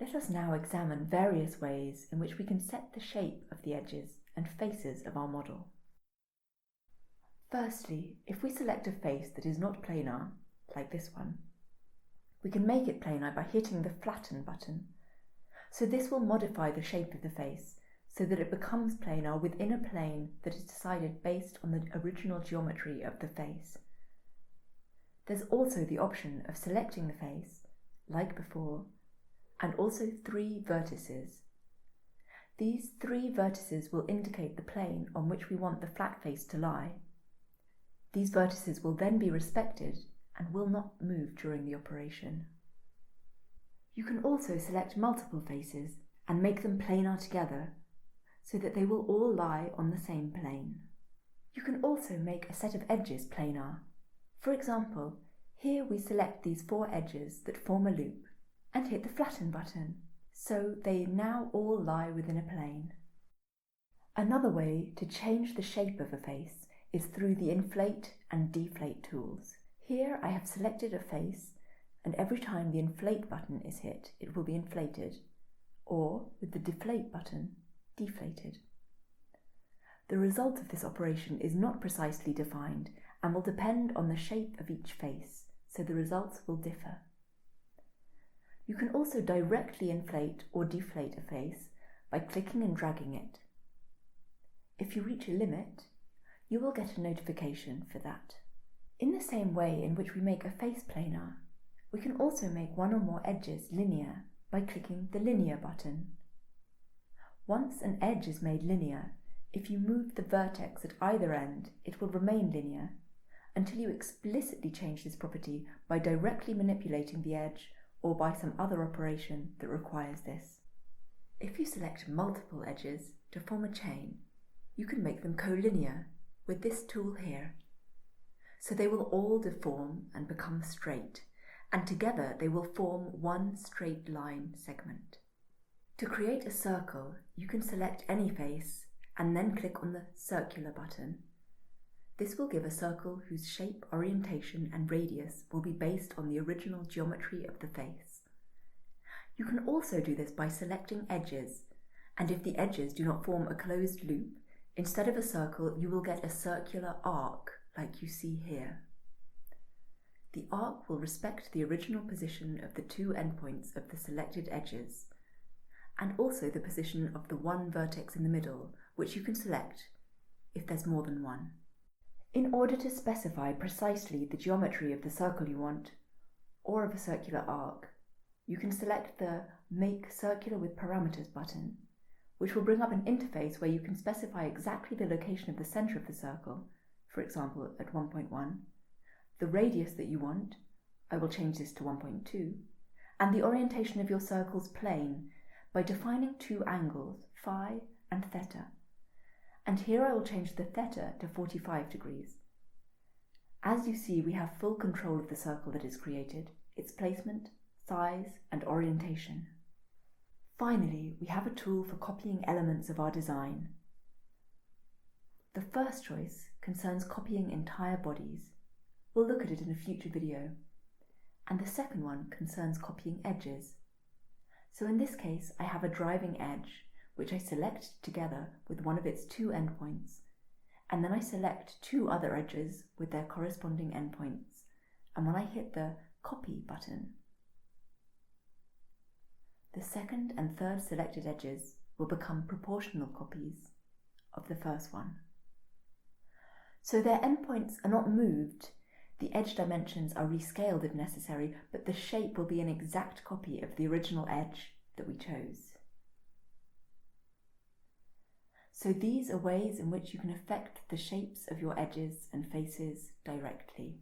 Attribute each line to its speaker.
Speaker 1: Let us now examine various ways in which we can set the shape of the edges and faces of our model. Firstly, if we select a face that is not planar, like this one, we can make it planar by hitting the flatten button. So this will modify the shape of the face so that it becomes planar within a plane that is decided based on the original geometry of the face. There's also the option of selecting the face, like before, and also 3 vertices. These 3 vertices will indicate the plane on which we want the flat face to lie. These vertices will then be respected and will not move during the operation. You can also select multiple faces and make them planar together so that they will all lie on the same plane. You can also make a set of edges planar. For example, here we select these 4 edges that form a loop and hit the flatten button, so they now all lie within a plane. Another way to change the shape of a face is through the inflate and deflate tools. Here I have selected a face, and every time the inflate button is hit, it will be inflated, or with the deflate button, deflated. The result of this operation is not precisely defined and will depend on the shape of each face, so the results will differ. You can also directly inflate or deflate a face by clicking and dragging it. If you reach a limit, you will get a notification for that. In the same way in which we make a face planar, we can also make one or more edges linear by clicking the linear button. Once an edge is made linear, if you move the vertex at either end, it will remain linear until you explicitly change this property by directly manipulating the edge or by some other operation that requires this. If you select multiple edges to form a chain, you can make them collinear with this tool here. So they will all deform and become straight, and together they will form one straight line segment. To create a circle, you can select any face and then click on the circular button. This will give a circle whose shape, orientation and radius will be based on the original geometry of the face. You can also do this by selecting edges, and if the edges do not form a closed loop, instead of a circle you will get a circular arc like you see here. The arc will respect the original position of the 2 endpoints of the selected edges, and also the position of the one vertex in the middle, which you can select if there's more than one. In order to specify precisely the geometry of the circle you want, or of a circular arc, you can select the Make Circular with Parameters button, which will bring up an interface where you can specify exactly the location of the center of the circle, for example at 1.1, the radius that you want, I will change this to 1.2, and the orientation of your circle's plane by defining 2 angles, phi and theta. And here I will change the theta to 45 degrees. As you see, we have full control of the circle that is created, its placement, size and orientation. Finally, we have a tool for copying elements of our design. The first choice concerns copying entire bodies. We'll look at it in a future video. And the second one concerns copying edges. So in this case, I have a driving edge, which I select together with one of its 2 endpoints, and then I select 2 other edges with their corresponding endpoints, and when I hit the Copy button, the second and third selected edges will become proportional copies of the first one. So their endpoints are not moved, the edge dimensions are rescaled if necessary, but the shape will be an exact copy of the original edge that we chose. So these are ways in which you can affect the shapes of your edges and faces directly.